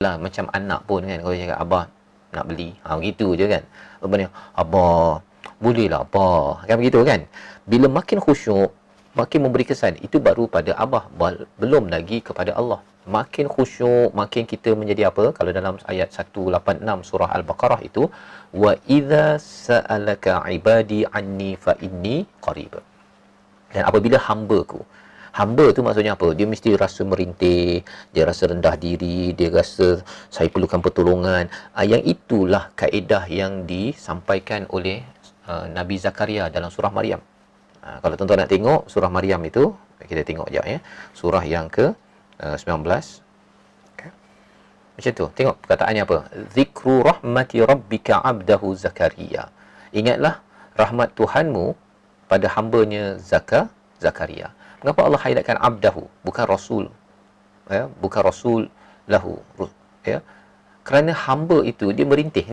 lah macam anak pun kan, kalau cakap abah nak beli, begitu je kan. Rupanya abah boleh lah abah, kan begitu kan. Bila makin khusyuk, makin memberi kesan, itu baru pada abah, belum lagi kepada Allah. Makin khusyuk, makin kita menjadi apa? Kalau dalam ayat 186 surah Al-Baqarah itu, wa idza sa'alaka ibadi anni fa inni qarib. Dan apabila hamba tu maksudnya apa? Dia mesti rasa merintih, dia rasa rendah diri, dia rasa saya perlukan pertolongan. Yang itulah kaedah yang disampaikan oleh Nabi Zakaria dalam surah Maryam. Kalau tuan-tuan nak tengok surah Maryam itu, kita tengok sekejap ya. Surah yang ke 19. Okay. Macam tu. Tengok perkataannya apa? Zikru rahmati rabbika abdahu Zakaria. Ingatlah rahmat Tuhanmu pada hambanya Zakaria. Mengapa Allah highlightkan abdahu, bukan rasul? Ya, bukan rasul lahu. Ya. Kerana hamba itu dia merintih.